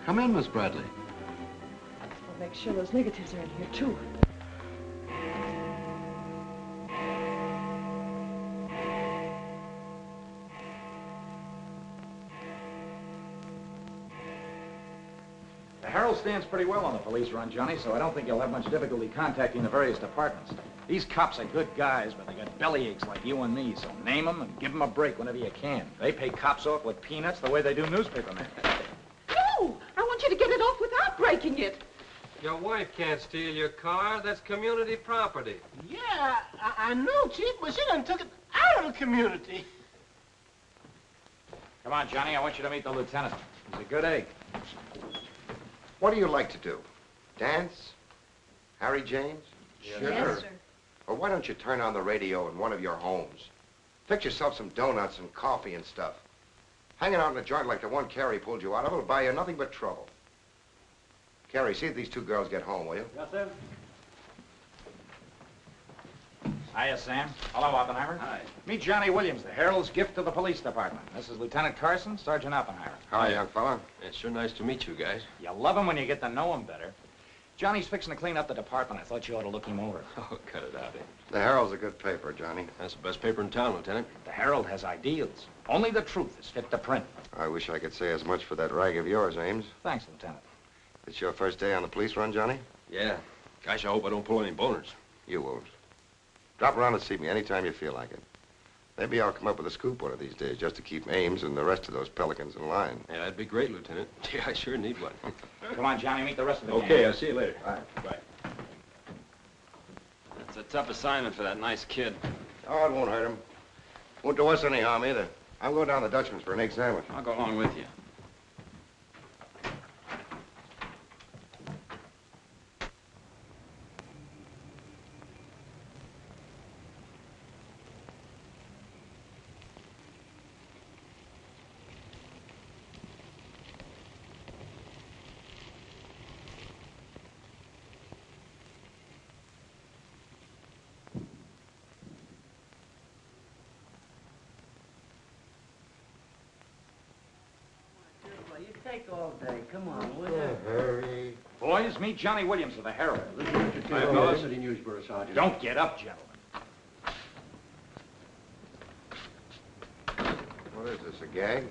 Come in, Miss Bradley. I'll make sure those negatives are in here, too. The Herald stands pretty well on the police run, Johnny, so I don't think you'll have much difficulty contacting the various departments. These cops are good guys, but they got bellyaches like you and me, so name them and give them a break whenever you can. They pay cops off with peanuts the way they do newspapermen. No! I want you to get it off without breaking it. Your wife can't steal your car. That's community property. Yeah, I know, Chief, but she done took it out of the community. Come on, Johnny, I want you to meet the lieutenant. He's a good egg. What do you like to do? Dance? Harry James? Sure. Yes, sir. Or why don't you turn on the radio in one of your homes? Fix yourself some donuts and coffee and stuff. Hanging out in a joint like the one Carrie pulled you out of will buy you nothing but trouble. Carrie, see if these two girls get home, will you? Yes, sir. Hiya, Sam. Hello, Oppenheimer. Hi. Meet Johnny Williams, the Herald's gift to the police department. This is Lieutenant Carson, Sergeant Oppenheimer. Hi, young fella. It's sure nice to meet you guys. You love him when you get to know him better. Johnny's fixing to clean up the department. I thought you ought to look him over. Oh, cut it out, eh? The Herald's a good paper, Johnny. That's the best paper in town, Lieutenant. The Herald has ideals. Only the truth is fit to print. I wish I could say as much for that rag of yours, Ames. Thanks, Lieutenant. It's your first day on the police run, Johnny? Yeah. Gosh, I hope I don't pull any boners. You won't. Drop around and see me anytime you feel like it. Maybe I'll come up with a scoop one of these days just to keep Ames and the rest of those pelicans in line. Yeah, that'd be great, Lieutenant. Gee, I sure need one. Come on, Johnny, meet the rest of the gang. Okay, I'll see you later. All right. Bye. That's a tough assignment for that nice kid. Oh, it won't hurt him. Won't do us any harm either. I'm going down to the Dutchman's for an egg sandwich. I'll go along with you. You take all day. Come on, will you? Hurry. Boys, meet Johnny Williams of the Herald. Hi, fellas. Newsboro, Sergeant. Don't get up, gentlemen. What is this, a gag?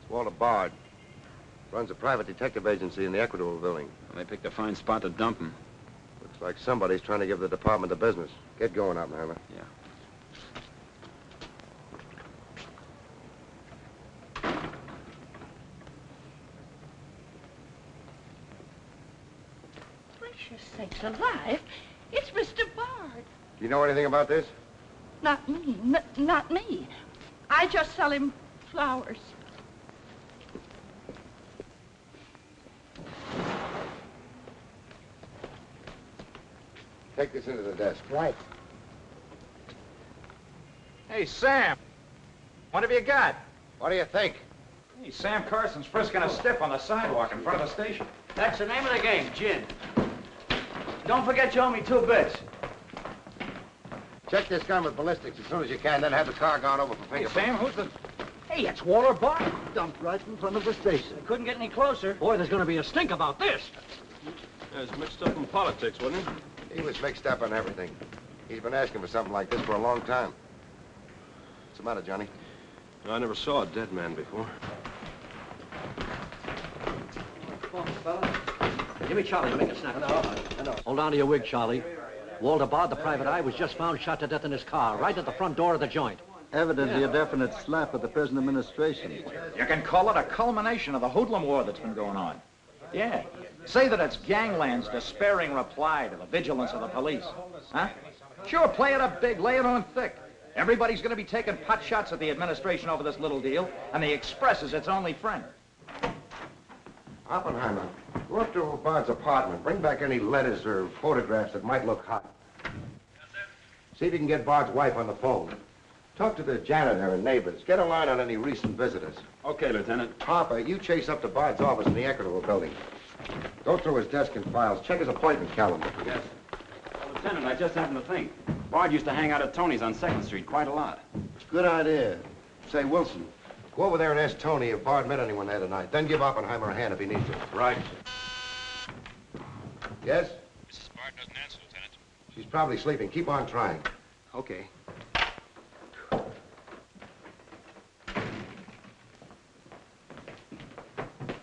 Walter Bard. Runs a private detective agency in the Equitable building. Well, they picked a fine spot to dump him. Looks like somebody's trying to give the department the business. Get going, Oppenheimer. Yeah. Gracious sakes alive. It's Mr. Bard. Do you know anything about this? Not me. Not me. I just sell him flowers. Take this into the desk. Right. Hey, Sam. What have you got? What do you think? Hey, Sam Carson's frisking a stiff on the sidewalk in front of the station. That's the name of the game, gin. Don't forget you owe me 2 bits. Check this gun with ballistics as soon as you can, then have the car gone over for Hey, fingerprints. Sam, who's the... Hey, it's Walter Bard. Dumped right in front of the station. I couldn't get any closer. Boy, there's gonna be a stink about this. Yeah, it's mixed up in politics, wasn't it? He was mixed up in everything. He's been asking for something like this for a long time. What's the matter, Johnny? I never saw a dead man before. Come on, fella. Give me Charlie to make a snap. No. Hold on to your wig, Charlie. Walter Bard, the private eye, was just found shot to death in his car, right at the front door of the joint. Evidently a definite slap at the present administration. You can call it a culmination of the hoodlum war that's been going on. Yeah. Say that it's gangland's despairing reply to the vigilance of the police. Huh? Sure, play it up big, lay it on thick. Everybody's going to be taking pot shots at the administration over this little deal, and the Express is its only friend. Oppenheimer, go up to Bard's apartment. Bring back any letters or photographs that might look hot. See if you can get Bard's wife on the phone. Talk to the janitor and neighbors. Get a line on any recent visitors. Okay, Lieutenant. Harper, you chase up to Bard's office in the Equitable building. Go through his desk and files. Check his appointment calendar. Yes. Well, Lieutenant, I just happened to think. Bard used to hang out at Tony's on 2nd Street quite a lot. Good idea. Say, Wilson, go over there and ask Tony if Bard met anyone there tonight. Then give Oppenheimer a hand if he needs to. Right. Yes? Mrs. Bard doesn't answer, Lieutenant. She's probably sleeping. Keep on trying. Okay.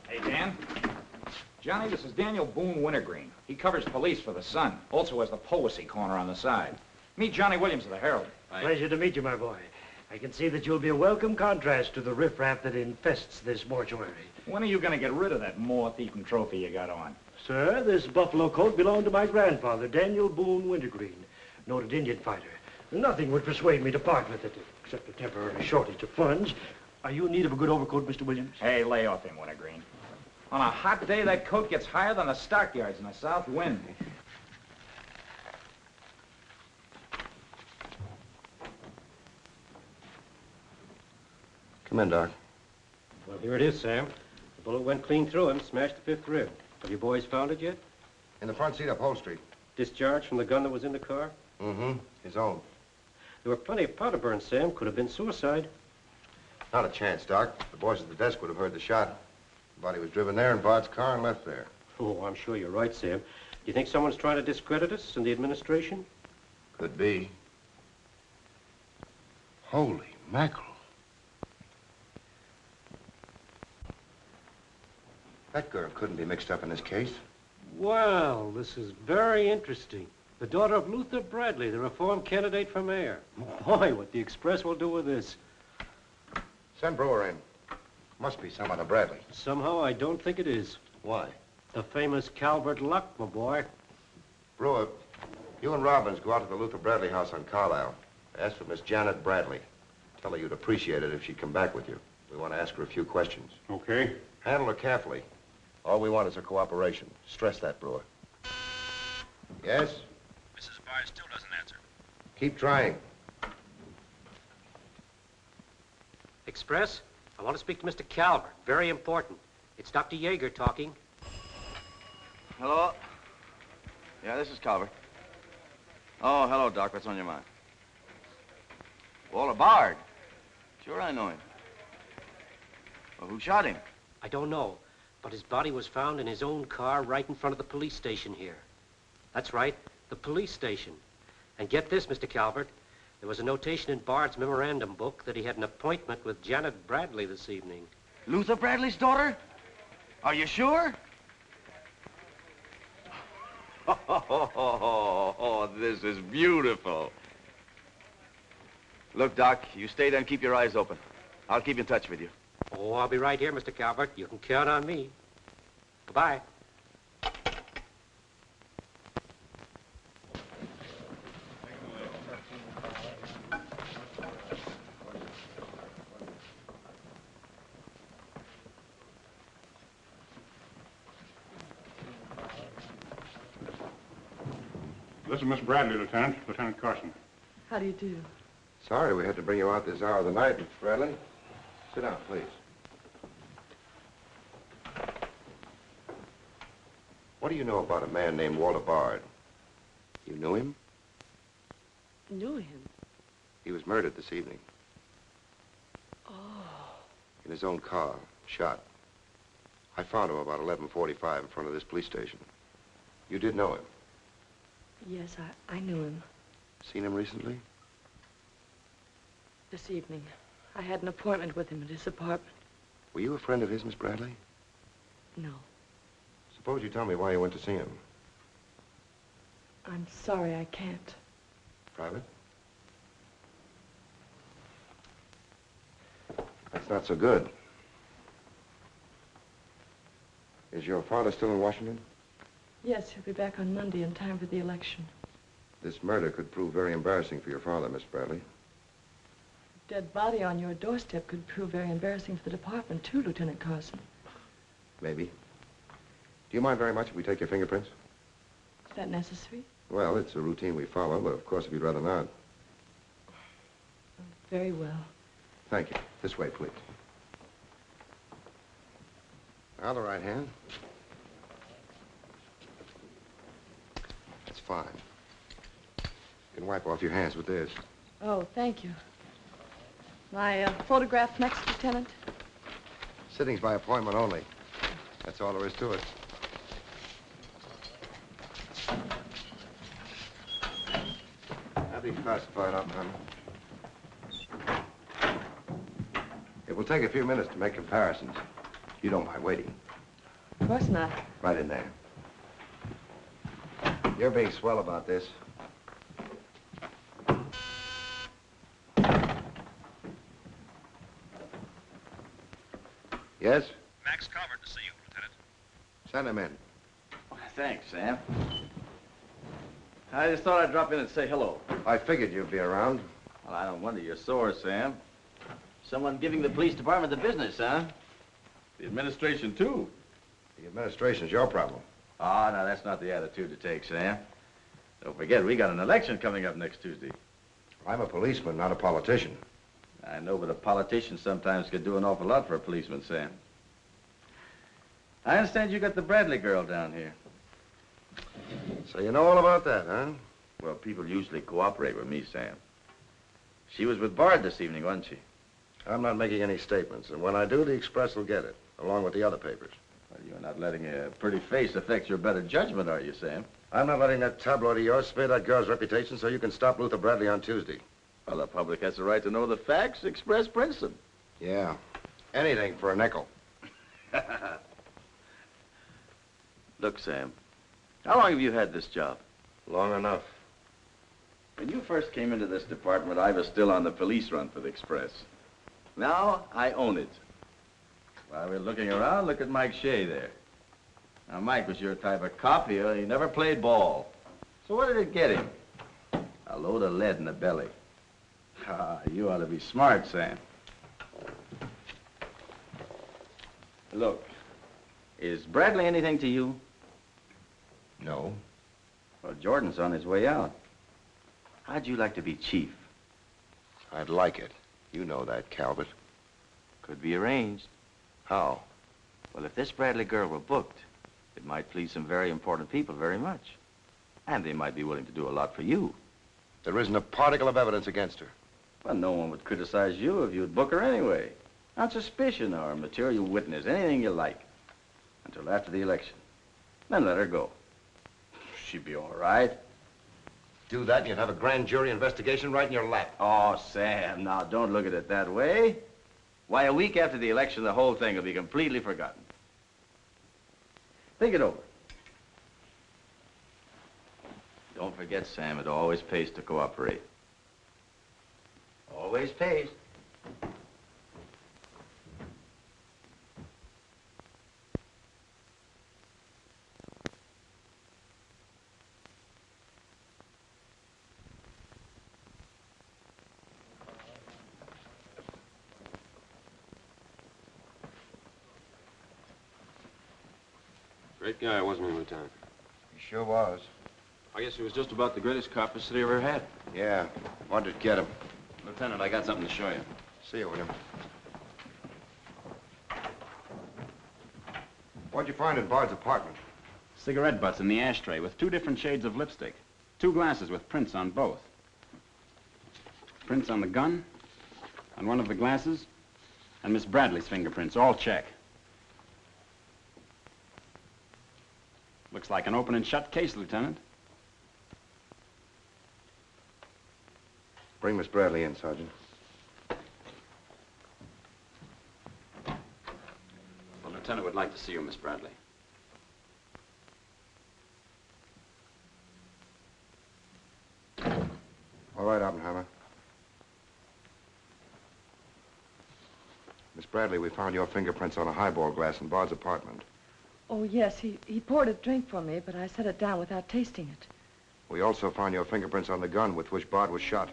Hey, Dan. Johnny, this is Daniel Boone Wintergreen. He covers police for the Sun. Also has the Poesy Corner on the side. Meet Johnny Williams of the Herald. Pleasure to meet you, my boy. I can see that you'll be a welcome contrast to the riffraff that infests this mortuary. When are you going to get rid of that moth-eaten trophy you got on? Sir, this buffalo coat belonged to my grandfather, Daniel Boone Wintergreen, noted Indian fighter. Nothing would persuade me to part with it, except a temporary shortage of funds. Are you in need of a good overcoat, Mr. Williams? Hey, lay off him, Wintergreen. On a hot day, that coat gets higher than the stockyards in a south wind. Come in, Doc. Well, here it is, Sam. The bullet went clean through him, smashed the 5th rib. Have you boys found it yet? In the front seat upholstery. Discharged from the gun that was in the car? Mm-hmm. His own. There were plenty of powder burns, Sam. Could have been suicide. Not a chance, Doc. The boys at the desk would have heard the shot. The body was driven there in Bard's car and left there. Oh, I'm sure you're right, Sam. Do you think someone's trying to discredit us in the administration? Could be. Holy mackerel. That girl couldn't be mixed up in this case. Well, this is very interesting. The daughter of Luther Bradley, the reform candidate for mayor. Boy, what the Express will do with this. Send Brewer in. Must be some other Bradley. Somehow, I don't think it is. Why? The famous Calvert Luck, my boy. Brewer, you and Robbins go out to the Luther Bradley house on Carlisle. Ask for Miss Janet Bradley. Tell her you'd appreciate it if she'd come back with you. We want to ask her a few questions. Okay. Handle her carefully. All we want is her cooperation. Stress that, Brewer. Yes? Mrs. Bard still doesn't answer. Keep trying. Express, I want to speak to Mr. Calvert. Very important. It's Dr. Yeager talking. Hello? Yeah, this is Calvert. Oh, hello, Doc. What's on your mind? Walter Bard. Sure, I know him. Well, who shot him? I don't know, but his body was found in his own car right in front of the police station here. That's right, the police station. And get this, Mr. Calvert, there was a notation in Bard's memorandum book that he had an appointment with Janet Bradley this evening. Luther Bradley's daughter? Are you sure? Oh, this is beautiful. Look, Doc, you stay there and keep your eyes open. I'll keep in touch with you. Oh, I'll be right here, Mr. Calvert. You can count on me. Goodbye. This is Miss Bradley, Lieutenant. Lieutenant Carson. How do you do? Sorry we had to bring you out this hour of the night, Miss Bradley. Sit down, please. What do you know about a man named Walter Bard? You knew him? Knew him? He was murdered this evening. Oh. In his own car, shot. I found him about 11:45 in front of this police station. You did know him? Yes, I knew him. Seen him recently? This evening. I had an appointment with him at his apartment. Were you a friend of his, Miss Bradley? No. Suppose you tell me why you went to see him. I'm sorry, I can't. Private? That's not so good. Is your father still in Washington? Yes, he'll be back on Monday in time for the election. This murder could prove very embarrassing for your father, Miss Bradley. Dead body on your doorstep could prove very embarrassing for the department, too, Lieutenant Carson. Maybe. Do you mind very much if we take your fingerprints? Is that necessary? Well, it's a routine we follow, but of course, if you'd rather not. Very well. Thank you. This way, please. Now the right hand. That's fine. You can wipe off your hands with this. Oh, thank you. My photograph next, Lieutenant? Sittings by appointment only. That's all there is to it. I'll be classified up, Hammer. It will take a few minutes to make comparisons. You don't mind waiting. Of course not. Right in there. You're being swell about this. Yes? Max Calvert to see you, Lieutenant. Send him in. Thanks, Sam. I just thought I'd drop in and say hello. I figured you'd be around. Well, I don't wonder you're sore, Sam. Someone giving the police department the business, huh? The administration, too. The administration's your problem. Ah, now that's not the attitude to take, Sam. Don't forget, we got an election coming up next Tuesday. I'm a policeman, not a politician. I know, but a politician sometimes could do an awful lot for a policeman, Sam. I understand you got the Bradley girl down here. So you know all about that, huh? Well, people usually cooperate with me, Sam. She was with Bard this evening, wasn't she? I'm not making any statements, and when I do, the Express will get it, along with the other papers. Well, you're not letting a pretty face affect your better judgment, are you, Sam? I'm not letting that tabloid of yours smear that girl's reputation so you can stop Luther Bradley on Tuesday. Well, the public has the right to know the facts. Express prints them. Yeah. Anything for a nickel. Look, Sam, how long have you had this job? Long enough. When you first came into this department, I was still on the police run for the Express. Now, I own it. While we're looking around, look at Mike Shea there. Now, Mike was your type of cop here. He never played ball. So what did it get him? A load of lead in the belly. Ah, you ought to be smart, Sam. Look, is Bradley anything to you? No. Well, Jordan's on his way out. How'd you like to be chief? I'd like it. You know that, Calvert. Could be arranged. How? Well, if this Bradley girl were booked, it might please some very important people very much. And they might be willing to do a lot for you. There isn't a particle of evidence against her. Well, no one would criticize you if you'd book her anyway. On suspicion or material witness, anything you like. Until after the election. Then let her go. She'd be all right. Do that and you'd have a grand jury investigation right in your lap. Oh, Sam, now don't look at it that way. Why, a week after the election, the whole thing will be completely forgotten. Think it over. Don't forget, Sam, it always pays to cooperate. Always pays. Great guy, wasn't he, Lieutenant? He sure was. I guess he was just about the greatest cop the city ever had. Yeah. Wanted to get him. Lieutenant, I got something to show you. See you, William. What'd you find in Bard's apartment? Cigarette butts in the ashtray with 2 different shades of lipstick. 2 glasses with prints on both. Prints on the gun, on one of the glasses, and Miss Bradley's fingerprints, all check. Looks like an open and shut case, Lieutenant. Bring Miss Bradley in, Sergeant. The Lieutenant would like to see you, Miss Bradley. All right, Oppenheimer. Miss Bradley, we found your fingerprints on a highball glass in Bard's apartment. Oh, yes, he poured a drink for me, but I set it down without tasting it. We also found your fingerprints on the gun with which Bard was shot.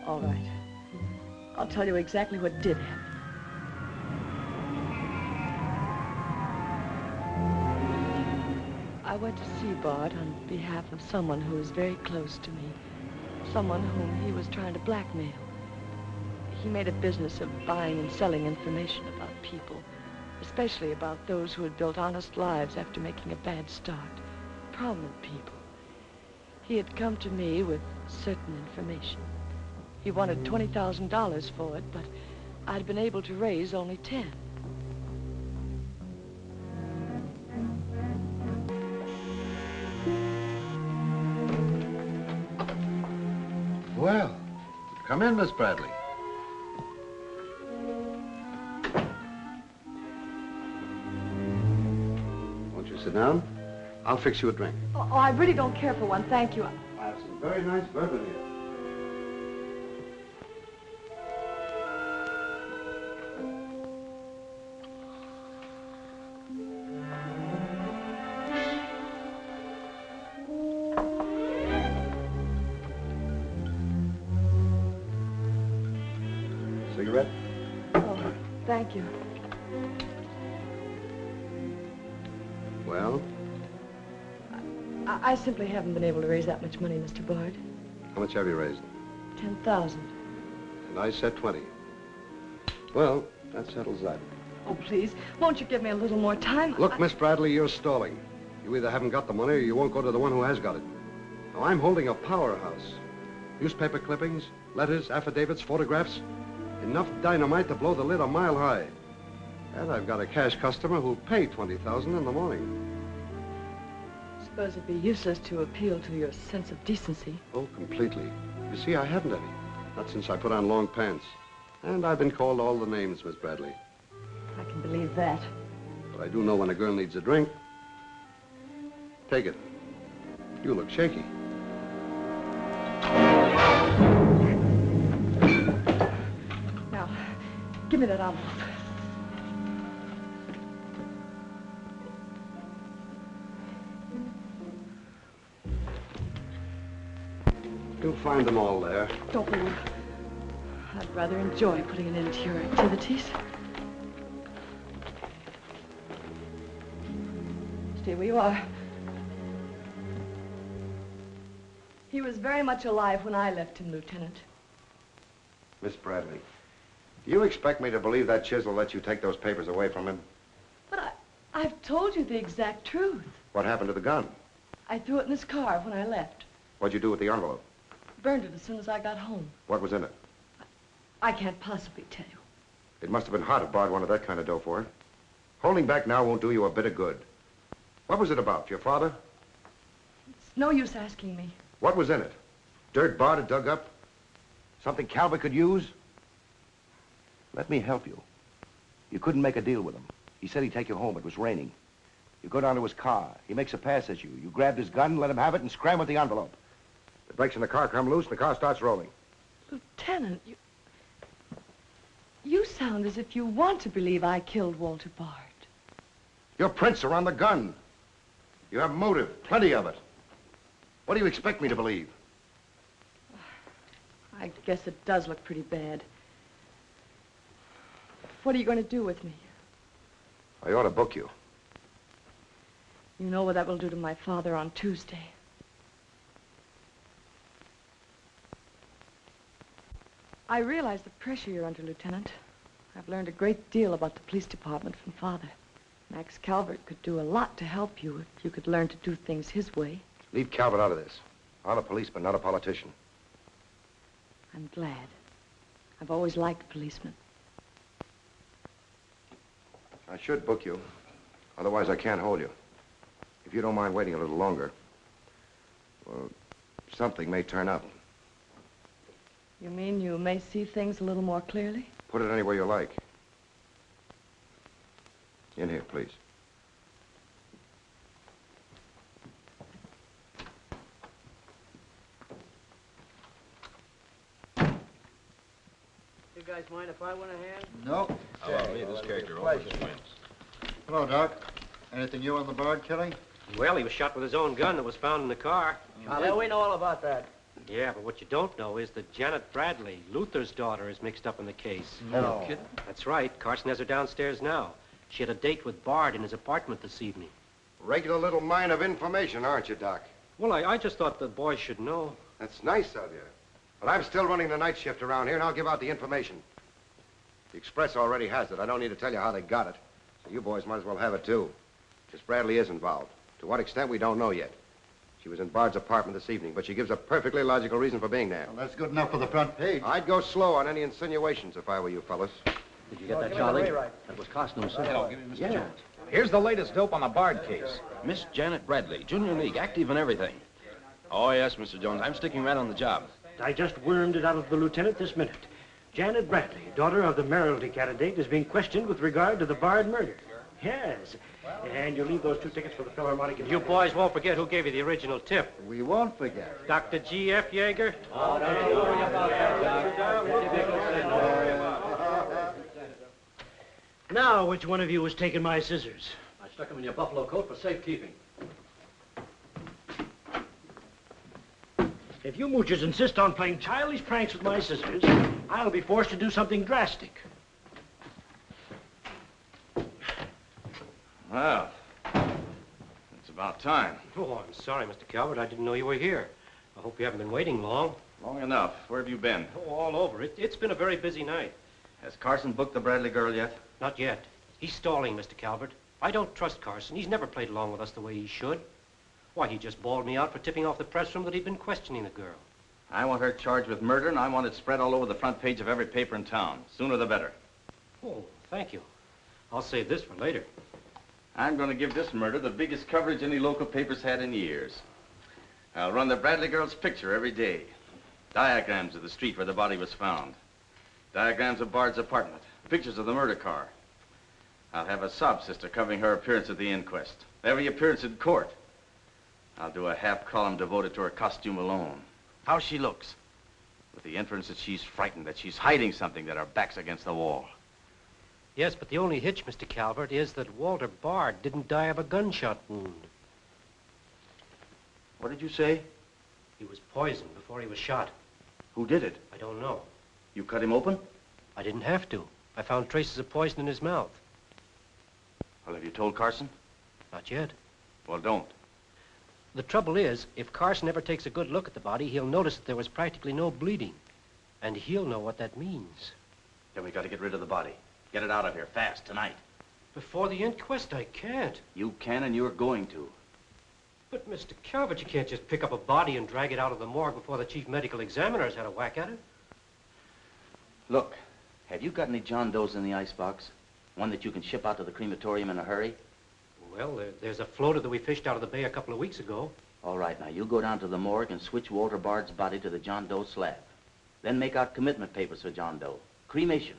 All right. I'll tell you exactly what did happen. I went to see Bard on behalf of someone who is very close to me. someone whom he was trying to blackmail. He made a business of buying and selling information about people, especially about those who had built honest lives after making a bad start. Prominent people. He had come to me with certain information. He wanted $20,000 for it, but I'd been able to raise only 10. Well, come in, Miss Bradley. Won't you sit down? I'll fix you a drink. Oh, I really don't care for one, thank you. I have some very nice bourbon here. Cigarette? Oh, thank you. Well, I simply haven't been able to raise that much money, Mr. Bard. how much have you raised? 10,000. And I said 20. Well, that settles that. Oh, please, won't you give me a little more time? Look, Miss Bradley, you're stalling. You either haven't got the money or you won't go to the one who has got it. Now, I'm holding a powerhouse. Newspaper clippings, letters, affidavits, photographs. Enough dynamite to blow the lid a mile high. And I've got a cash customer who'll pay $20,000 in the morning. I suppose it'd be useless to appeal to your sense of decency. Oh, completely. You see, I haven't any. Not since I put on long pants. And I've been called all the names, Miss Bradley. I can believe that. But I do know when a girl needs a drink. Take it. You look shaky. Now, give me that envelope. You'll find them all there. Don't move. I'd rather enjoy putting an end to your activities. Stay where you are. He was very much alive when I left him, Lieutenant. Miss Bradley, do you expect me to believe that chisel let you take those papers away from him? But I've told you the exact truth. What happened to the gun? I threw it in his car when I left. What'd you do with the envelope? Burned it as soon as I got home. What was in it? I can't possibly tell you. It must have been hot if Bard wanted that kind of dough for it. Holding back now won't do you a bit of good. What was it about? Your father? It's no use asking me. What was in it? Dirt Bard had dug up? Something Calvert could use? Let me help you. You couldn't make a deal with him. He said he'd take you home. It was raining. You go down to his car. He makes a pass at you. You grabbed his gun, let him have it, and scram with the envelope. The brakes in the car come loose, and the car starts rolling. Lieutenant, you sound as if you want to believe I killed Walter Bard. Your prints are on the gun. You have motive, plenty of it. What do you expect me to believe? I guess it does look pretty bad. What are you going to do with me? I ought to book you. You know what that will do to my father on Tuesday. I realize the pressure you're under, Lieutenant. I've learned a great deal about the police department from Father. Max Calvert could do a lot to help you if you could learn to do things his way. Leave Calvert out of this. I'm a policeman, not a politician. I'm glad. I've always liked policemen. I should book you. Otherwise, I can't hold you. If you don't mind waiting a little longer, well, something may turn up. You mean you may see things a little more clearly? Put it anywhere you like. In here, please. You guys mind if I went ahead? No. Hello, this character Pleasure. always wins. Hello, Doc. Anything new on the Bard killing? Well, he was shot with his own gun that was found in the car. Yeah, we know all about that. Yeah, but what you don't know is that Janet Bradley, Luther's daughter, is mixed up in the case. No. kidding? That's right. Carson has her downstairs now. She had a date with Bard in his apartment this evening. Regular little mine of information, aren't you, Doc? Well, I just thought the boys should know. That's nice of you. But I'm still running the night shift around here, and I'll give out the information. The Express already has it. I don't need to tell you how they got it. So you boys might as well have it, too. Miss Bradley is involved. To what extent, we don't know yet. She was in Bard's apartment this evening, but she gives a perfectly logical reason for being there. Well, that's good enough for the front page. I'd go slow on any insinuations if I were you fellas. Did you get that, Charlie? That was Carson himself. Hello, give me Mr. Jones. Here's the latest dope on the Bard case. Miss Janet Bradley, Junior League, active and everything. Oh, yes, Mr. Jones. I'm sticking right on the job. I just wormed it out of the lieutenant this minute. Janet Bradley, daughter of the mayoralty candidate, is being questioned with regard to the Bard murder. Yes. And you leave those 2 tickets for the Philharmonic. You boys won't forget who gave you the original tip. We won't forget. Dr. G.F. Yeager? Oh, don't you worry about that, Doc. Now, which one of you has taken my scissors? I stuck them in your buffalo coat for safekeeping. If you moochers insist on playing childish pranks with my scissors, I'll be forced to do something drastic. Well, it's about time. Oh, I'm sorry, Mr. Calvert. I didn't know you were here. I hope you haven't been waiting long. Long enough. Where have you been? Oh, all over. It's been a very busy night. Has Carson booked the Bradley girl yet? Not yet. He's stalling, Mr. Calvert. I don't trust Carson. He's never played along with us the way he should. Why, he just bawled me out for tipping off the press room that he'd been questioning the girl. I want her charged with murder, and I want it spread all over the front page of every paper in town. Sooner the better. Oh, thank you. I'll save this for later. I'm going to give this murder the biggest coverage any local paper's had in years. I'll run the Bradley girl's picture every day. Diagrams of the street where the body was found. Diagrams of Bard's apartment. Pictures of the murder car. I'll have a sob sister covering her appearance at the inquest. Every appearance in court. I'll do a half column devoted to her costume alone. How she looks. With the inference that she's frightened, that she's hiding something, that her back's against the wall. Yes, but the only hitch, Mr. Calvert, is that Walter Bard didn't die of a gunshot wound. What did you say? He was poisoned before he was shot. Who did it? I don't know. You cut him open? I didn't have to. I found traces of poison in his mouth. Well, have you told Carson? Not yet. Well, don't. The trouble is, if Carson ever takes a good look at the body, he'll notice that there was practically no bleeding. And he'll know what that means. Then we got to get rid of the body. Get it out of here, fast, tonight. Before the inquest, I can't. You can, and you're going to. But, Mr. Calvert, you can't just pick up a body and drag it out of the morgue before the chief medical examiner's had a whack at it. Look, have you got any John Does in the icebox? One that you can ship out to the crematorium in a hurry? Well, there's a floater that we fished out of the bay a couple of weeks ago. All right, now, you go down to the morgue and switch Walter Bard's body to the John Doe slab. Then make out commitment papers for John Doe. Cremation.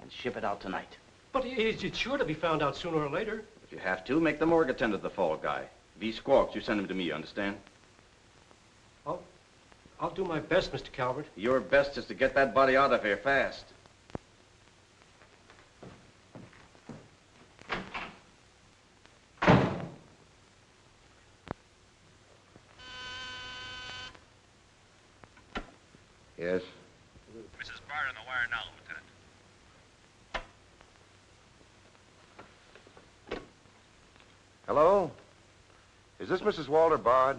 And ship it out tonight. But it's sure to be found out sooner or later. If you have to, make the morgue attend to the fall guy. If he squawks, you send him to me, you understand? I'll do my best, Mr. Calvert. Your best is to get that body out of here fast. Yes? Mrs. Bard on the wire now, Lieutenant. Hello? Is this Mrs. Walter Bard?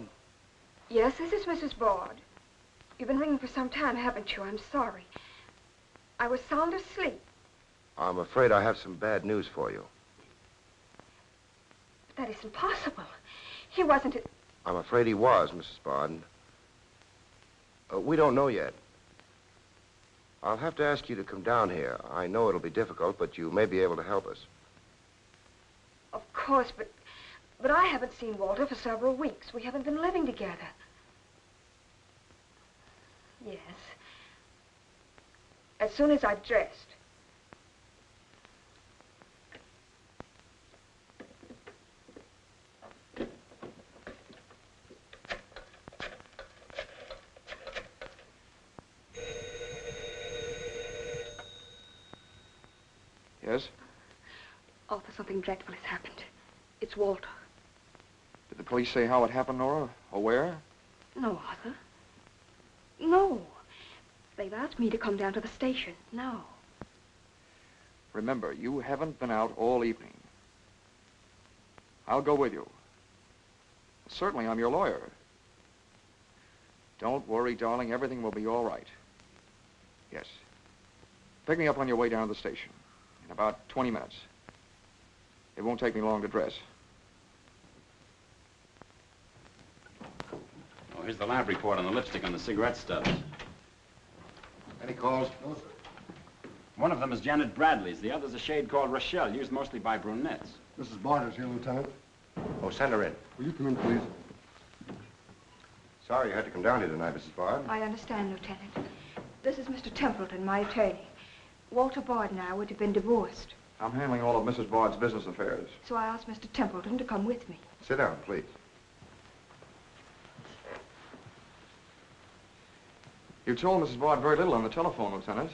Yes, this is Mrs. Bard. You've been ringing for some time, haven't you? I'm sorry. I was sound asleep. I'm afraid I have some bad news for you. But that isn't possible. He wasn't... I'm afraid he was, Mrs. Bard. We don't know yet. I'll have to ask you to come down here. I know it'll be difficult, but you may be able to help us. Of course, but I haven't seen Walter for several weeks. We haven't been living together. Yes. As soon as I've dressed. Yes? Arthur, something dreadful has happened. It's Walter. Did the police say how it happened, Nora? Or where? No, Arthur. No. They've asked me to come down to the station. No. Remember, you haven't been out all evening. I'll go with you. Certainly, I'm your lawyer. Don't worry, darling. Everything will be all right. Yes. Pick me up on your way down to the station in about 20 minutes. It won't take me long to dress. Oh, here's the lab report on the lipstick on the cigarette stubs. Any calls? No, sir. One of them is Janet Bradley's. The other's a shade called Rochelle, used mostly by brunettes. Mrs. Barter's here, Lieutenant. Oh, send her in. Will you come in, please? Sorry you had to come down here tonight, Mrs. Bard. I understand, Lieutenant. This is Mr. Templeton, my attorney. Walter Bard and I would have been divorced, I'm handling all of Mrs. Bard's business affairs. so I asked Mr. Templeton to come with me. Sit down, please. You told Mrs. Bard very little on the telephone, Lieutenant.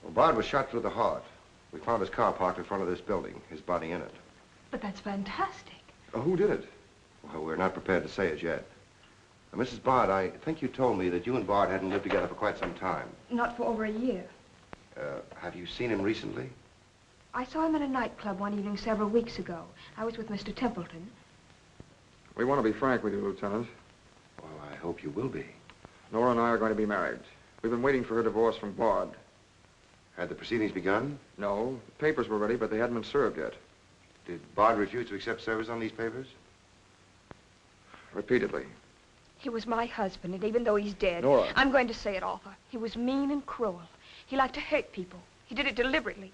Well, Bard was shot through the heart. We found his car parked in front of this building, his body in it. But that's fantastic. Who did it? Well, we're not prepared to say it yet. Now, Mrs. Bard, I think you told me that you and Bard hadn't lived together for quite some time. Not for over a year. Have you seen him recently? I saw him in a nightclub one evening several weeks ago. I was with Mr. Templeton. We want to be frank with you, Lieutenant. Well, I hope you will be. Nora and I are going to be married. We've been waiting for her divorce from Bard. Had the proceedings begun? No, the papers were ready, but they hadn't been served yet. Did Bard refuse to accept service on these papers? Repeatedly. He was my husband, and even though he's dead, Nora. I'm going to say it, Arthur. He was mean and cruel. He liked to hurt people. He did it deliberately.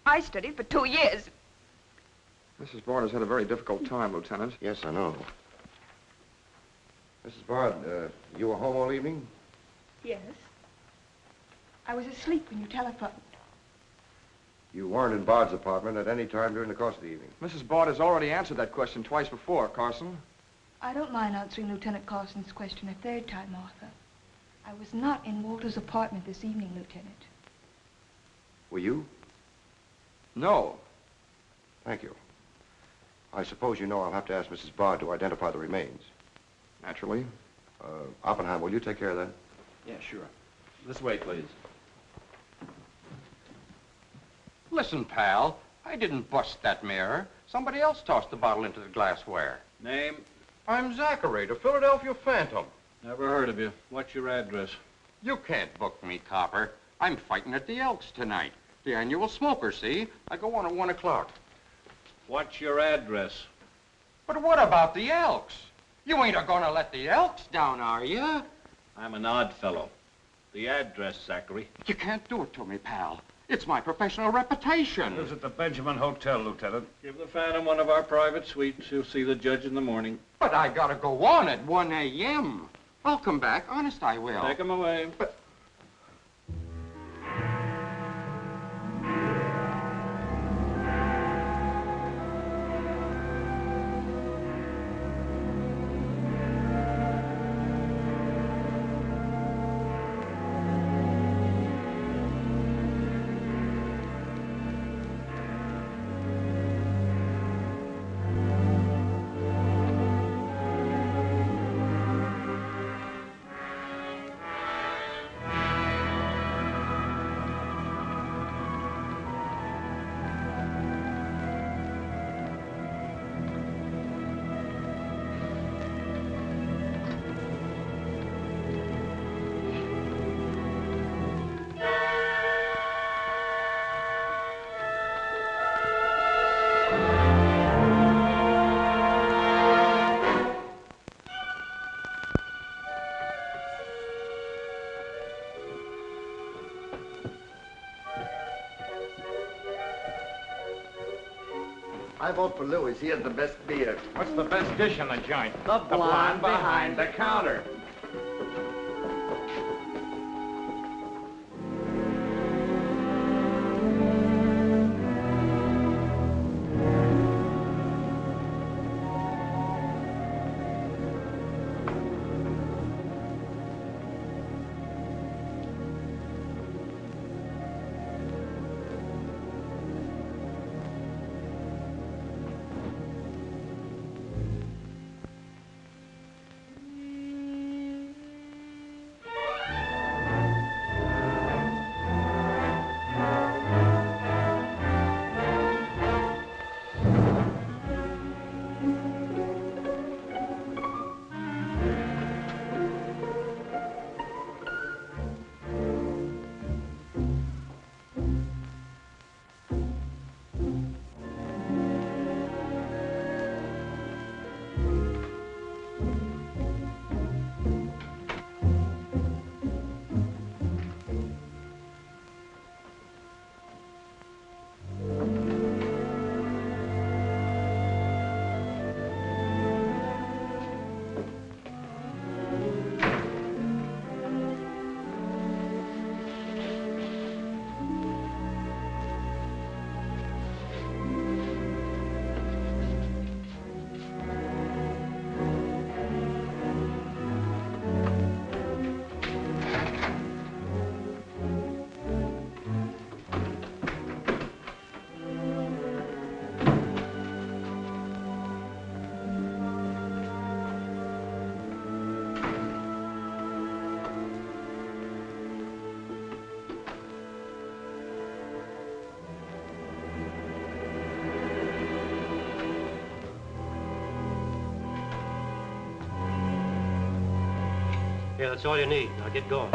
I studied for 2 years. Mrs. Bard has had a very difficult time, Lieutenant. Yes, I know. Mrs. Bard, you were home all evening? Yes. I was asleep when you telephoned. You weren't in Bard's apartment at any time during the course of the evening? Mrs. Bard has already answered that question twice before, Carson. I don't mind answering Lieutenant Carson's question a third time, Arthur. I was not in Walter's apartment this evening, Lieutenant. Were you? No. Thank you. I suppose you know I'll have to ask Mrs. Bard to identify the remains. Naturally. Oppenheim, will you take care of that? Yeah, sure. This way, please. Listen, pal, I didn't bust that mirror. Somebody else tossed the bottle into the glassware. Name? I'm Zachary, the Philadelphia Phantom. Never heard of you. What's your address? You can't book me, copper. I'm fighting at the Elks tonight. The annual smoker, see? I go on at 1 o'clock. What's your address? But what about the Elks? You ain't a-gonna let the Elks down, are you? I'm an odd fellow. The address, Zachary. You can't do it to me, pal. It's my professional reputation. Lives at the Benjamin Hotel, Lieutenant. Give the Phantom one of our private suites. He'll see the judge in the morning. But I gotta go on at 1 a.m. I'll come back. Honest, I will. Take him away. But... I vote for Louis. He has the best beer. What's the best dish in the joint? The blonde behind the counter. Okay, that's all you need. Now get going.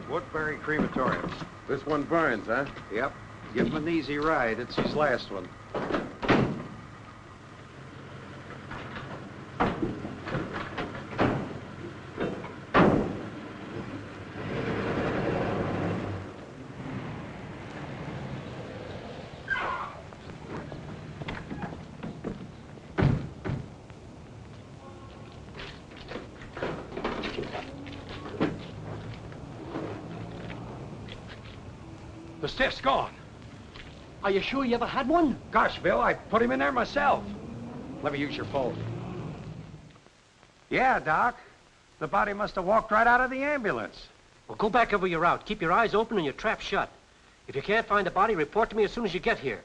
Woodbury Crematorium. This one burns, huh? Yep. Give him an easy ride. It's his last one. The stiff's gone. Are you sure you ever had one? Gosh, Bill, I put him in there myself. Let me use your phone. Yeah, Doc. The body must have walked right out of the ambulance. Well, go back over your route. Keep your eyes open and your trap shut. If you can't find the body, report to me as soon as you get here.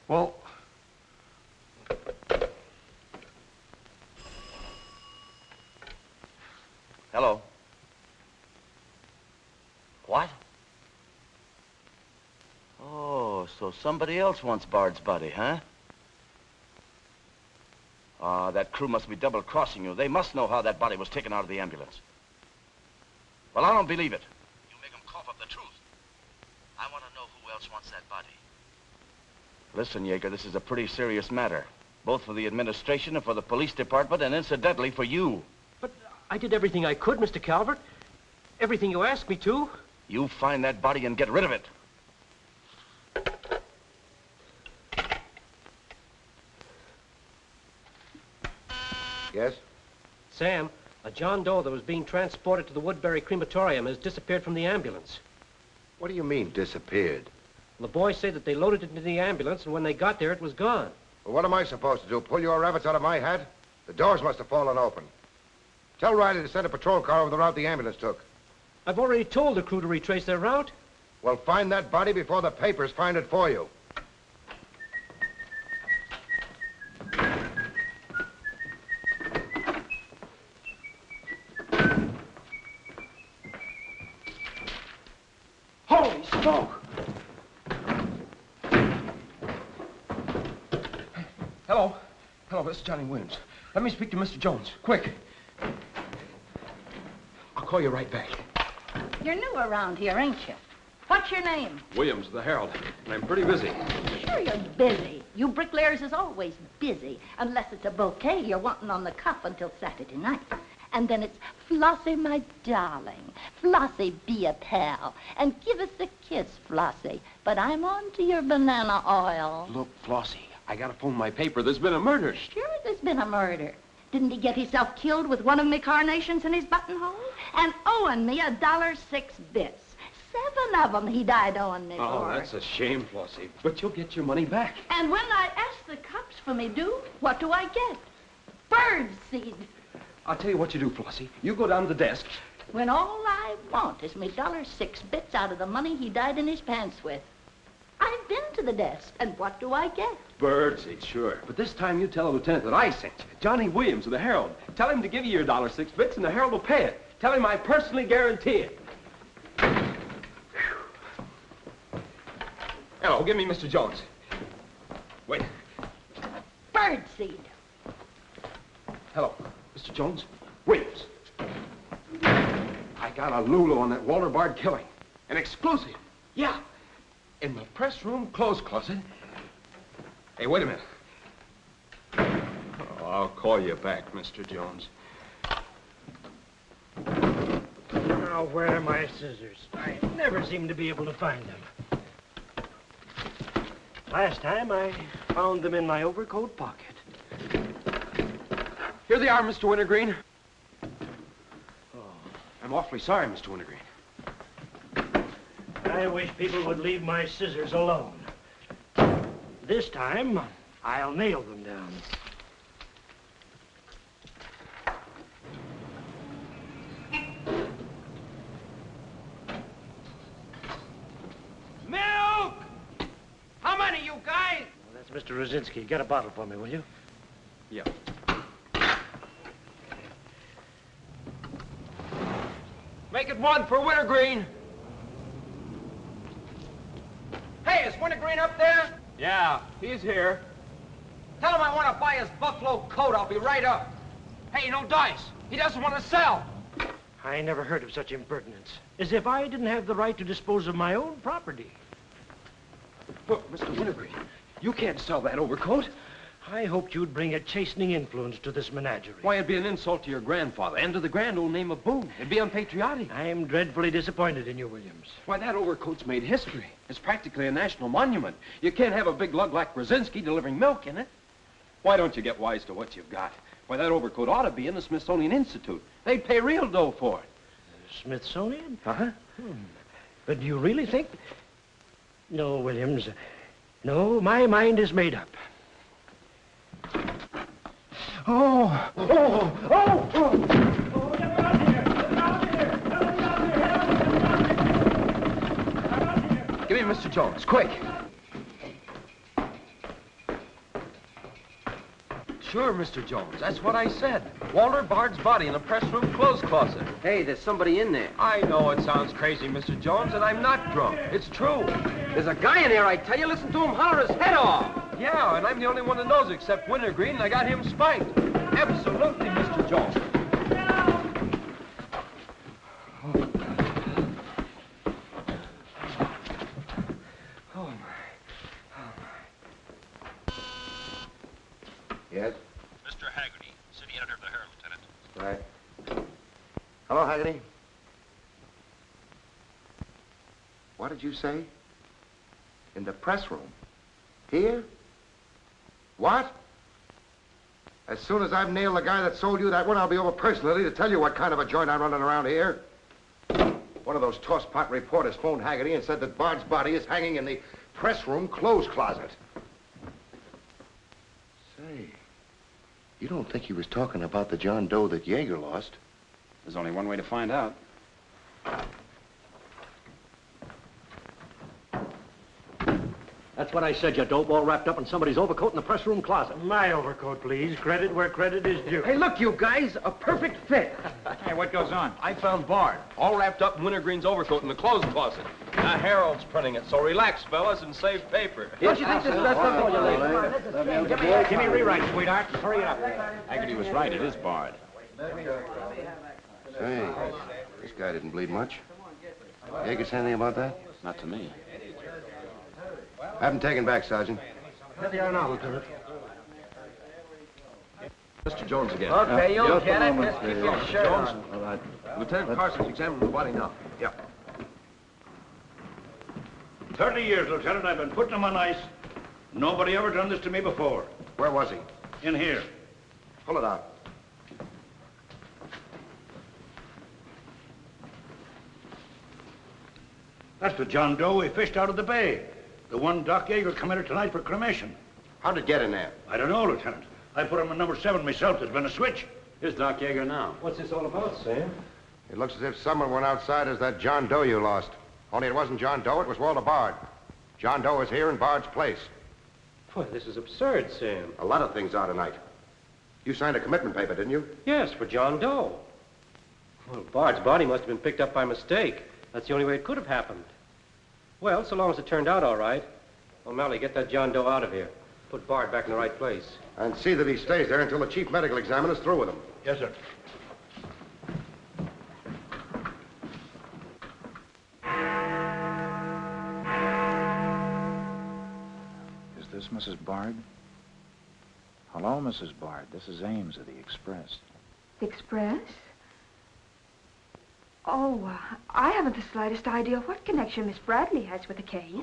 Well... Hello. What? Oh, so somebody else wants Bard's body, huh? Ah, that crew must be double-crossing you. They must know how that body was taken out of the ambulance. Well, I don't believe it. You make them cough up the truth. I want to know who else wants that body. Listen, Yeager, this is a pretty serious matter. Both for the administration and for the police department, and incidentally for you. But I did everything I could, Mr. Calvert. Everything you asked me to. You find that body and get rid of it. Yes? Sam, a John Doe that was being transported to the Woodbury Crematorium has disappeared from the ambulance. What do you mean, disappeared? The boys say that they loaded it into the ambulance, and when they got there, it was gone. Well, what am I supposed to do, pull your rabbits out of my hat? The doors must have fallen open. Tell Riley to send a patrol car over the route the ambulance took. I've already told the crew to retrace their route. Well, find that body before the papers find it for you. Holy smoke! Hello. Hello, this is Johnny Williams. Let me speak to Mr. Jones, quick. I'll call you right back. You're new around here, ain't you? What's your name? Williams, the Herald, and I'm pretty busy. Sure you're busy. You bricklayers is always busy, unless it's a bouquet you're wanting on the cuff until Saturday night. And then it's, Flossie, my darling, Flossie, be a pal, and give us a kiss, Flossie. But I'm on to your banana oil. Look, Flossie, I gotta phone my paper. There's been a murder. Sure there's been a murder. Didn't he get himself killed with one of me carnations in his buttonhole? And owing me $1.06 bits. 7 of them he died owing me Oh, for. that's a shame, Flossie. But you'll get your money back. And when I ask the cops for me due, what do I get? Bird seed. I'll tell you what you do, Flossie. You go down to the desk. When all I want is me $1.06 bits out of the money he died in his pants with. I've been to the desk, and what do I get? Birdseed, sure. But this time you tell the lieutenant that I sent you. Johnny Williams of the Herald. Tell him to give you your $1.06 bits, and the Herald will pay it. Tell him I personally guarantee it. Hello, give me Mr. Jones. Wait. Birdseed. Hello, Mr. Jones. Williams. I got a Lulu on that Walter Bard killing. An exclusive. Yeah. In the press room clothes closet. Hey, wait a minute. Oh, I'll call you back, Mr. Jones. Now, where are my scissors? I never seem to be able to find them. Last time, I found them in my overcoat pocket. Here they are, Mr. Wintergreen. Oh, I'm awfully sorry, Mr. Wintergreen. I wish people would leave my scissors alone. This time, I'll nail them down. Mr. Rosinski, get a bottle for me, will you? Yeah. Make it one for Wintergreen. Hey, is Wintergreen up there? Yeah, he's here. Tell him I want to buy his buffalo coat. I'll be right up. Hey, no dice. He doesn't want to sell. I never heard of such impertinence. As if I didn't have the right to dispose of my own property. Look, Mr. Wintergreen, you can't sell that overcoat. I hoped you'd bring a chastening influence to this menagerie. Why, it'd be an insult to your grandfather and to the grand old name of Boone. It'd be unpatriotic. I'm dreadfully disappointed in you, Williams. Why, that overcoat's made history. It's practically a national monument. You can't have a big lug like Brzezinski delivering milk in it. Why don't you get wise to what you've got? Why, that overcoat ought to be in the Smithsonian Institute. They'd pay real dough for it. Smithsonian? Uh-huh. But do you really think... No, Williams. No, my mind is made up. Oh! Oh! Oh! Oh! Give me Mr. Jones, quick. Sure, Mr. Jones. That's what I said. Walter Bard's body in the press room clothes closet. Hey, there's somebody in there. I know it sounds crazy, Mr. Jones, and I'm not drunk. It's true. There's a guy in there, I tell you. Listen to him holler his head off. Yeah, and I'm the only one that knows except Wintergreen, and I got him spiked. Absolutely, Mr. Jones. Oh, my. Yes? Mr. Haggerty, city editor of the Herald, Lieutenant. Right. Hello, Haggerty. What did you say? In the press room? Here? What? As soon as I've nailed the guy that sold you that one, I'll be over personally to tell you what kind of a joint I'm running around here. One of those tosspot reporters phoned Haggerty and said that Bard's body is hanging in the press room clothes closet. Say, you don't think he was talking about the John Doe that Yeager lost? There's only one way to find out. That's what I said, you dope, all wrapped up in somebody's overcoat in the press room closet. My overcoat, please. Credit where credit is due. Hey, look, you guys, a perfect fit. Hey, what goes on? I found Bard, all wrapped up in Wintergreen's overcoat in the clothes closet. The Herald's printing it, so relax, fellas, and save paper. Don't you think this is best up for you, ladies? Give me a rewrite, sweetheart. Hurry it up. Haggerty was right. It is Bard. Say, this guy didn't bleed much. Yeager say anything about that? Not to me. Have him taken back, Sergeant. Here they are now, Lieutenant. Mr. Jones again. Okay, you'll get it. Just keep your shirt Jones. on. All right. Lieutenant Carson's examining the body now. Yeah. 30 years, Lieutenant. I've been putting them on ice. Nobody ever done this to me before. Where was he? In here. Pull it out. That's the John Doe we fished out of the bay. The one Doc Yeager committed tonight for cremation. How'd it get in there? I don't know, Lieutenant. I put him in number 7 myself. There's been a switch. Here's Doc Yeager now. What's this all about, Sam? It looks as if someone went outside as that John Doe you lost. Only it wasn't John Doe, it was Walter Bard. John Doe is here in Bard's place. Boy, this is absurd, Sam. A lot of things are tonight. You signed a commitment paper, didn't you? Yes, for John Doe. Well, Bard's body must have been picked up by mistake. That's the only way it could have happened. Well, so long as it turned out all right. O'Malley, get that John Doe out of here. Put Bard back in the right place. And see that he stays there until the chief medical examiner's through with him. Yes, sir. Is this Mrs. Bard? Hello, Mrs. Bard. This is Ames of the Express. The Express? Oh, I haven't the slightest idea what connection Miss Bradley has with the case.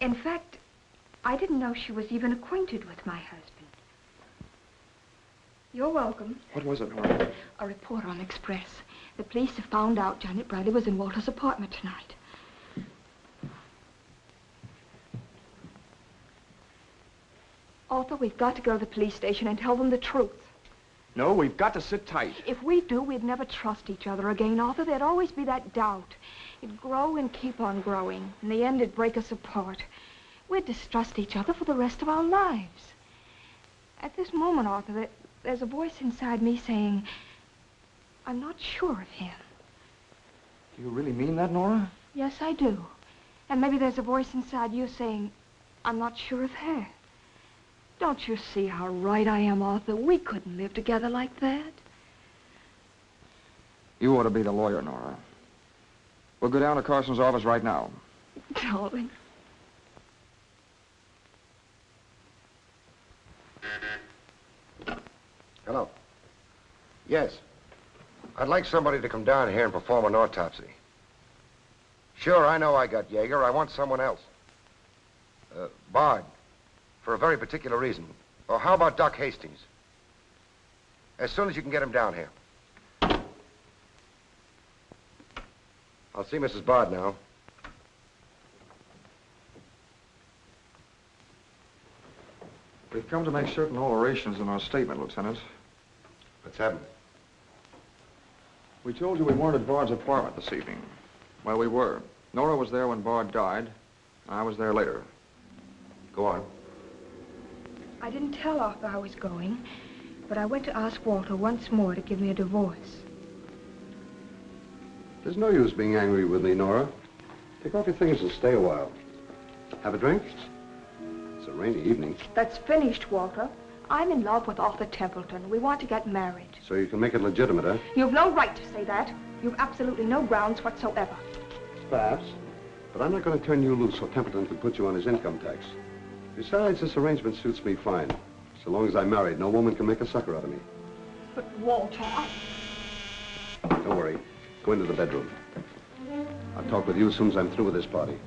In fact, I didn't know she was even acquainted with my husband. You're welcome. What was it, Nora? A report on Express. The police have found out Janet Bradley was in Walter's apartment tonight. Arthur, we've got to go to the police station and tell them the truth. No, we've got to sit tight. If we do, we'd never trust each other again, Arthur. There'd always be that doubt. It'd grow and keep on growing. In the end, it'd break us apart. We'd distrust each other for the rest of our lives. At this moment, Arthur, there's a voice inside me saying, I'm not sure of him. Do you really mean that, Nora? Yes, I do. And maybe there's a voice inside you saying, I'm not sure of her. Don't you see how right I am, Arthur? We couldn't live together like that. You ought to be the lawyer, Nora. We'll go down to Carson's office right now. Darling. Hello. Yes. I'd like somebody to come down here and perform an autopsy. Sure, I know I got Yeager. I want someone else. Bard. For a very particular reason. Or how about Doc Hastings? As soon as you can get him down here. I'll see Mrs. Bard now. We've come to make certain alterations in our statement, Lieutenant. What's happened? We told you we weren't at Bard's apartment this evening. Well, we were. Nora was there when Bard died. I was there later. Go on. I didn't tell Arthur I was going, but I went to ask Walter once more to give me a divorce. There's no use being angry with me, Nora. Take off your things and stay a while. Have a drink? It's a rainy evening. That's finished, Walter. I'm in love with Arthur Templeton. We want to get married. So you can make it legitimate, huh? You've no right to say that. You've absolutely no grounds whatsoever. Perhaps. But I'm not going to turn you loose so Templeton can put you on his income tax. Besides, this arrangement suits me fine. So long as I'm married, no woman can make a sucker out of me. But, Walter, Don't worry. Go into the bedroom. I'll talk with you as soon as I'm through with this party.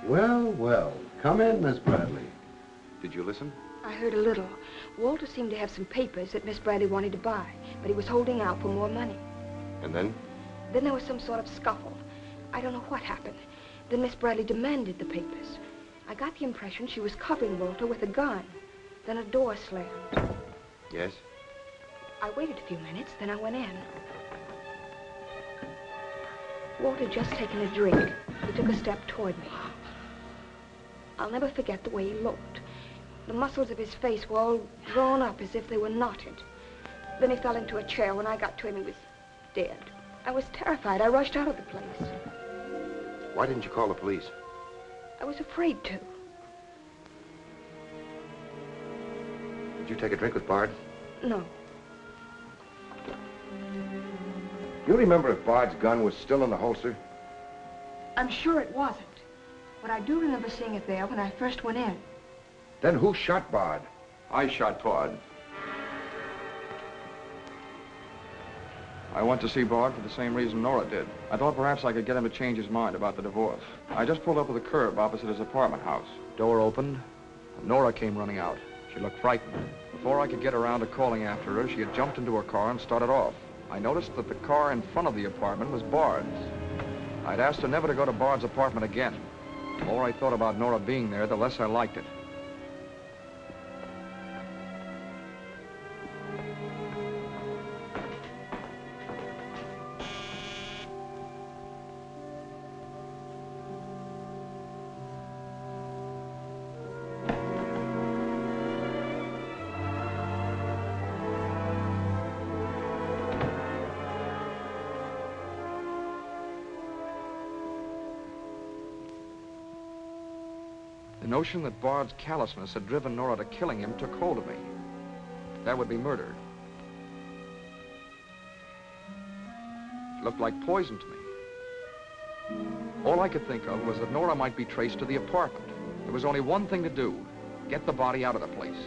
Well, well. Come in, Miss Bradley. Did you listen? I heard a little. Walter seemed to have some papers that Miss Bradley wanted to buy, but he was holding out for more money. And then? Then there was some sort of scuffle. I don't know what happened. Then Miss Bradley demanded the papers. I got the impression she was covering Walter with a gun. Then a door slammed. Yes? I waited a few minutes, then I went in. Walter had just taken a drink. He took a step toward me. I'll never forget the way he looked. The muscles of his face were all drawn up as if they were knotted. Then he fell into a chair. When I got to him, he was dead. I was terrified. I rushed out of the place. Why didn't you call the police? I was afraid to. Did you take a drink with Bard? No. You remember if Bard's gun was still in the holster? I'm sure it wasn't. But I do remember seeing it there when I first went in. Then who shot Bard? I shot Bard. I went to see Bard for the same reason Nora did. I thought perhaps I could get him to change his mind about the divorce. I just pulled up at the curb opposite his apartment house. Door opened, and Nora came running out. She looked frightened. Before I could get around to calling after her, she had jumped into her car and started off. I noticed that the car in front of the apartment was Bard's. I'd asked her never to go to Bard's apartment again. The more I thought about Nora being there, the less I liked it. The notion that Bard's callousness had driven Nora to killing him took hold of me. That would be murder. It looked like poison to me. All I could think of was that Nora might be traced to the apartment. There was only one thing to do: get the body out of the place.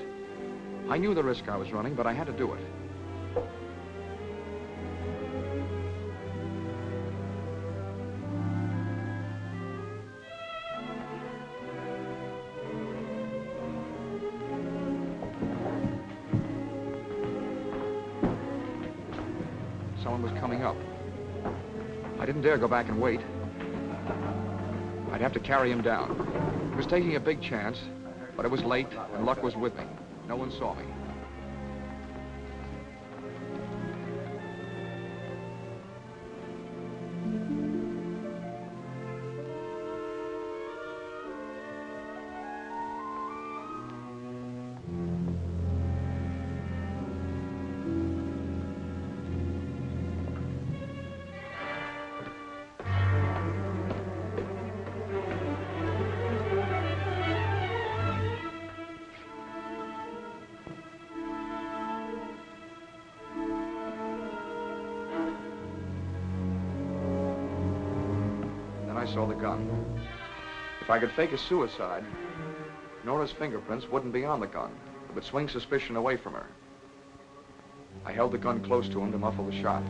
I knew the risk I was running, but I had to do it. Someone was coming up. I didn't dare go back and wait. I'd have to carry him down. He was taking a big chance, but it was late and luck was with me. No one saw me. saw the gun. If I could fake a suicide, Nora's fingerprints wouldn't be on the gun. It would swing suspicion away from her. I held the gun close to him to muffle the shot.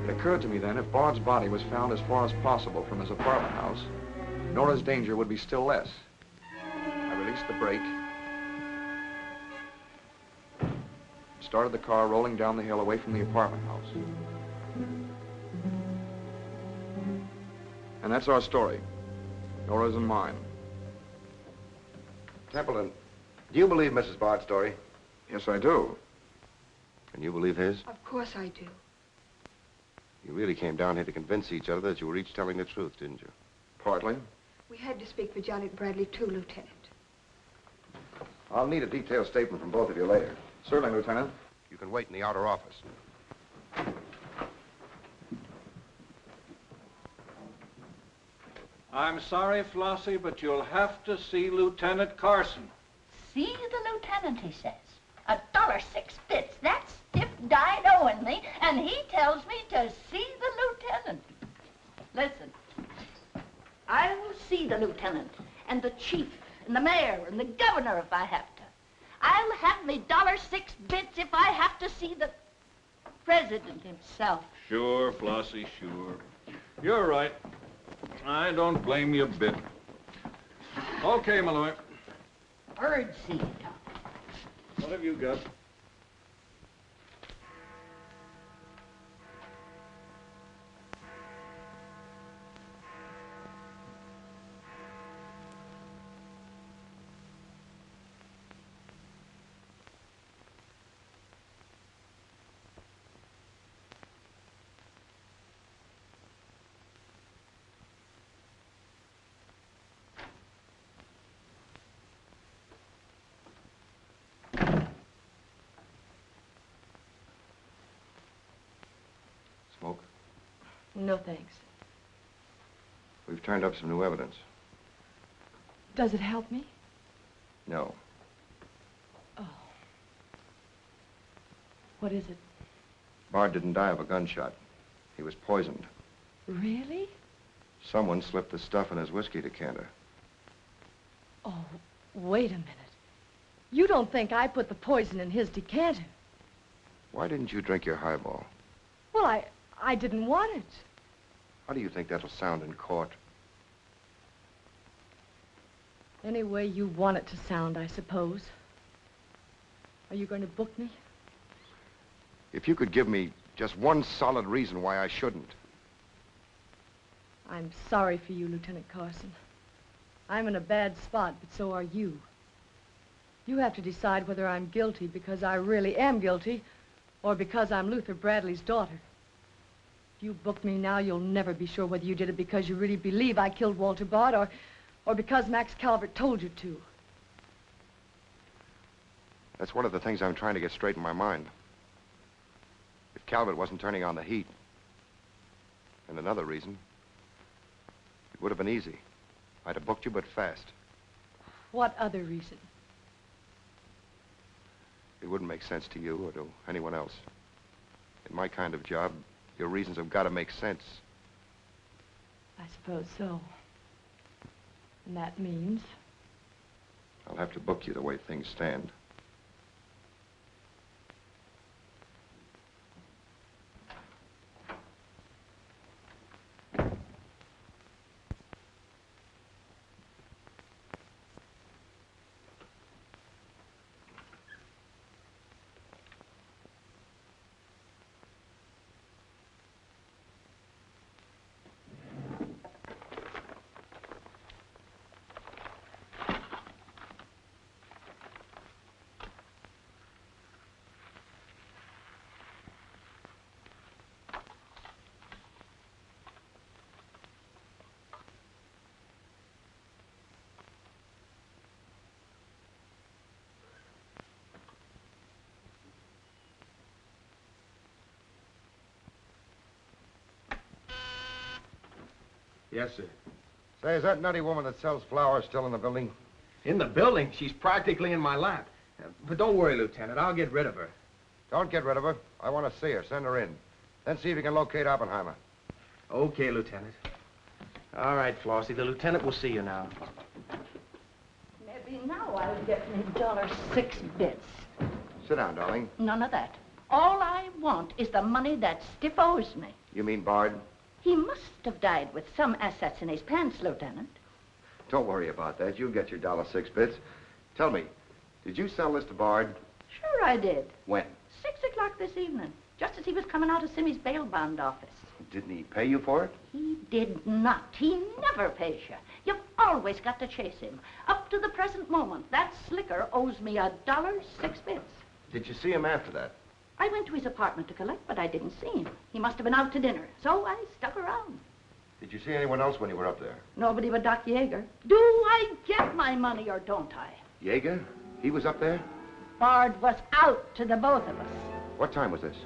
It occurred to me then, if Bard's body was found as far as possible from his apartment house, Nora's danger would be still less. I released the brake, started the car rolling down the hill away from the apartment house. And that's our story. Nora's and mine. Templeton, do you believe Mrs. Bard's story? Yes, I do. Can you believe his? Of course I do. You really came down here to convince each other that you were each telling the truth, didn't you? Partly. We had to speak for Janet Bradley, too, Lieutenant. I'll need a detailed statement from both of you later. Certainly, Lieutenant. You can wait in the outer office. I'm sorry, Flossie, but you'll have to see Lieutenant Carson. See the lieutenant, he says. $1.06. That stiff died owing me, and he tells me to see the lieutenant. Listen, I will see the lieutenant, and the chief, and the mayor, and the governor if I have to. I'll have me $1.06 if I have to see the president himself. Sure, Flossie, sure. You're right. I don't blame you a bit. Okay, Malloy. Bird seed. What have you got? Smoke? No, thanks. We've turned up some new evidence. Does it help me? No. Oh. What is it? Bard didn't die of a gunshot. He was poisoned. Really? Someone slipped the stuff in his whiskey decanter. Oh, wait a minute. You don't think I put the poison in his decanter? Why didn't you drink your highball? Well, I didn't want it. How do you think that'll sound in court? Any way you want it to sound, I suppose. Are you going to book me? If you could give me just one solid reason why I shouldn't. I'm sorry for you, Lieutenant Carson. I'm in a bad spot, but so are you. You have to decide whether I'm guilty because I really am guilty or because I'm Luther Bradley's daughter. If you book me now, you'll never be sure whether you did it because you really believe I killed Walter Bard or because Max Calvert told you to. That's one of the things I'm trying to get straight in my mind. If Calvert wasn't turning on the heat, and another reason, it would have been easy. I'd have booked you, but fast. What other reason? It wouldn't make sense to you or to anyone else. In my kind of job, your reasons have got to make sense. I suppose so. And that means? I'll have to book you the way things stand. Yes, sir. Say, is that nutty woman that sells flowers still in the building? In the building? She's practically in my lap. But don't worry, Lieutenant. I'll get rid of her. Don't get rid of her. I want to see her. Send her in. Then see if you can locate Oppenheimer. Okay, Lieutenant. All right, Flossie. The lieutenant will see you now. Maybe now I'll get me $6. Sit down, darling. None of that. All I want is the money that Stiff owes me. You mean Bard? He must have died with some assets in his pants, Lieutenant. Don't worry about that. You'll get your $6. Tell me, did you sell this to Bard? Sure I did. When? 6 o'clock this evening, just as he was coming out of Simmy's bail bond office. Didn't he pay you for it? He did not. He never pays you. You've always got to chase him. Up to the present moment, that slicker owes me $1.06. Did you see him after that? I went to his apartment to collect, but I didn't see him. He must have been out to dinner, so I stuck around. Did you see anyone else when you were up there? Nobody but Doc Yeager. Do I get my money or don't I? Yeager? He was up there? Bard was out to the both of us. What time was this?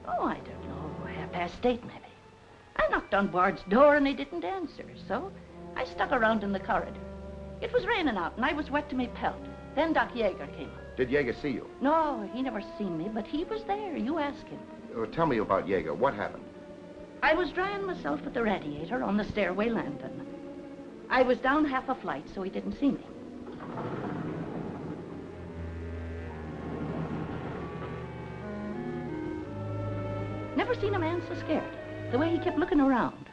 Oh, I don't know, 8:30 maybe. I knocked on Bard's door and he didn't answer, so I stuck around in the corridor. It was raining out and I was wet to me pelt. Then Doc Yeager came up. Did Yeager see you? No, he never seen me, but he was there. You ask him. Tell me about Yeager. What happened? I was drying myself at the radiator on the stairway landing. I was down half a flight, so he didn't see me. Never seen a man so scared. The way he kept looking around.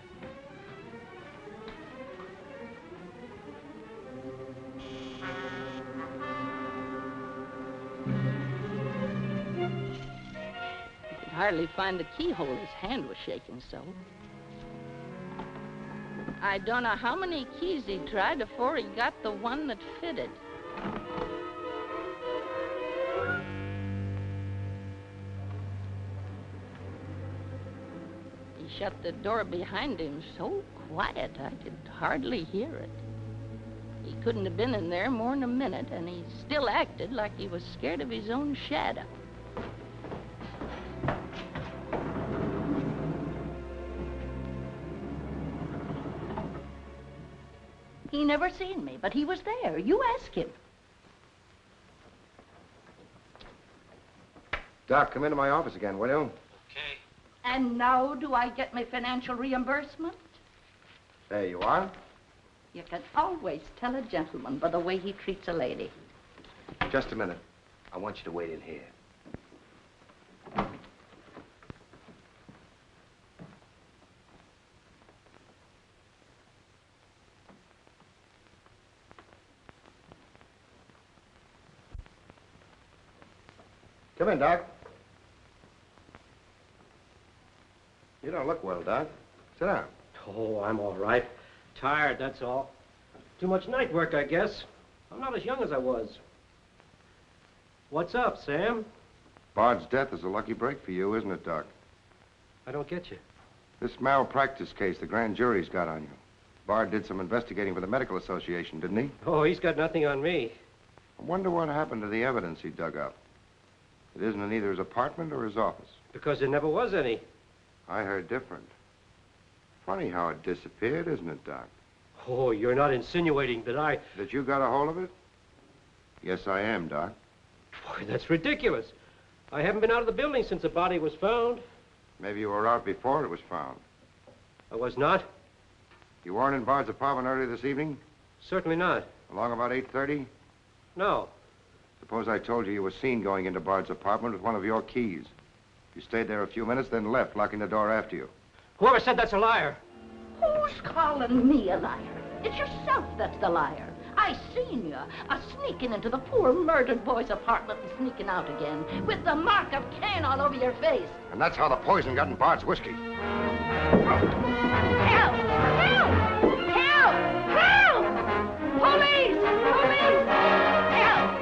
He could hardly find the keyhole. His hand was shaking so. I don't know how many keys he tried before he got the one that fitted. He shut the door behind him so quiet I could hardly hear it. He couldn't have been in there more than a minute, and he still acted like he was scared of his own shadow. He never seen me, but he was there. You ask him. Doc, come into my office again, will you? And now do I get my financial reimbursement? There you are. You can always tell a gentleman by the way he treats a lady. Just a minute. I want you to wait in here. Come in, Doc. You don't look well, Doc. Sit down. Oh, I'm all right. Tired, that's all. Too much night work, I guess. I'm not as young as I was. What's up, Sam? Bard's death is a lucky break for you, isn't it, Doc? I don't get you. This malpractice case the grand jury's got on you. Bard did some investigating for the Medical Association, didn't he? Oh, he's got nothing on me. I wonder what happened to the evidence he dug up. It isn't in either his apartment or his office. Because there never was any. I heard different. Funny how it disappeared, isn't it, Doc? Oh, you're not insinuating that I... That you got a hold of it? Yes, I am, Doc. Boy, that's ridiculous. I haven't been out of the building since the body was found. Maybe you were out before it was found. I was not? You weren't in Bard's apartment earlier this evening? Certainly not. Along about 8:30? No. Suppose I told you you were seen going into Bard's apartment with one of your keys. You stayed there a few minutes, then left, locking the door after you. Whoever said that's a liar? Who's calling me a liar? It's yourself that's the liar. I seen you sneaking into the poor murdered boy's apartment and sneaking out again with the mark of Cain all over your face. And that's how the poison got in Bard's whiskey. Help! Help! Help! Help! Police! Police! Help!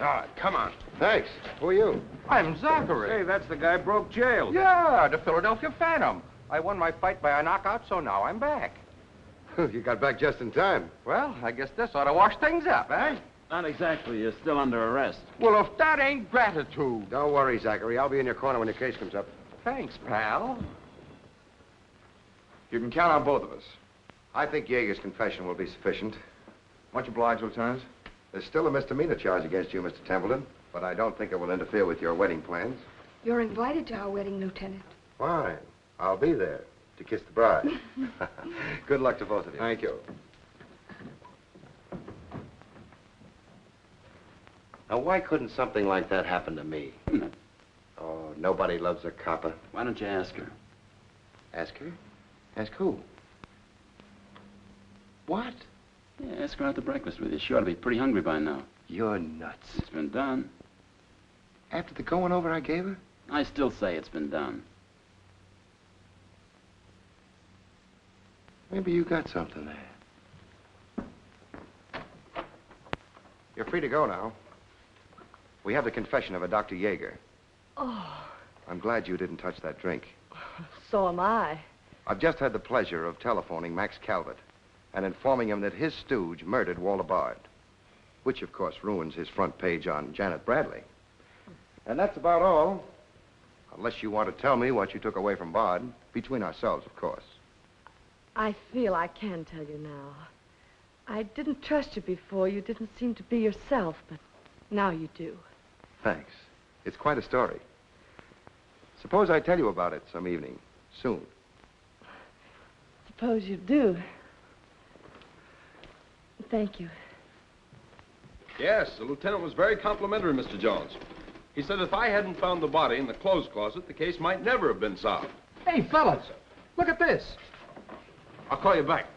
Todd, come on. Thanks. Who are you? I'm Zachary. Hey, that's the guy broke jail. Yeah, the Philadelphia Phantom. I won my fight by a knockout, so now I'm back. You got back just in time. Well, I guess this ought to wash things up, eh? Not exactly. You're still under arrest. Well, if that ain't gratitude. Don't worry, Zachary. I'll be in your corner when your case comes up. Thanks, pal. You can count on both of us. I think Yeager's confession will be sufficient. Much obliged, Lieutenant. There's still a misdemeanor charge against you, Mr. Templeton, but I don't think it will interfere with your wedding plans. You're invited to our wedding, Lieutenant. Fine. I'll be there to kiss the bride. Good luck to both of you. Thank you. Now, why couldn't something like that happen to me? Oh, nobody loves a copper. Why don't you ask her? Ask her? Ask who? What? Yeah, ask her out to breakfast with you. She ought to be pretty hungry by now. You're nuts. It's been done. After the going over I gave her? I still say it's been done. Maybe you got something there. You're free to go now. We have the confession of a Dr. Yeager. Oh, I'm glad you didn't touch that drink. so am I. I've just had the pleasure of telephoning Max Calvert and informing him that his stooge murdered Walter Bard, which, of course, ruins his front page on Janet Bradley. And that's about all, unless you want to tell me what you took away from Bard, between ourselves, of course. I feel I can tell you now. I didn't trust you before. You didn't seem to be yourself, but now you do. Thanks. It's quite a story. Suppose I tell you about it some evening, soon. Suppose you do. Thank you. Yes, the lieutenant was very complimentary, Mr. Jones. He said if I hadn't found the body in the clothes closet, the case might never have been solved. Hey, fellas, look at this. I'll call you back.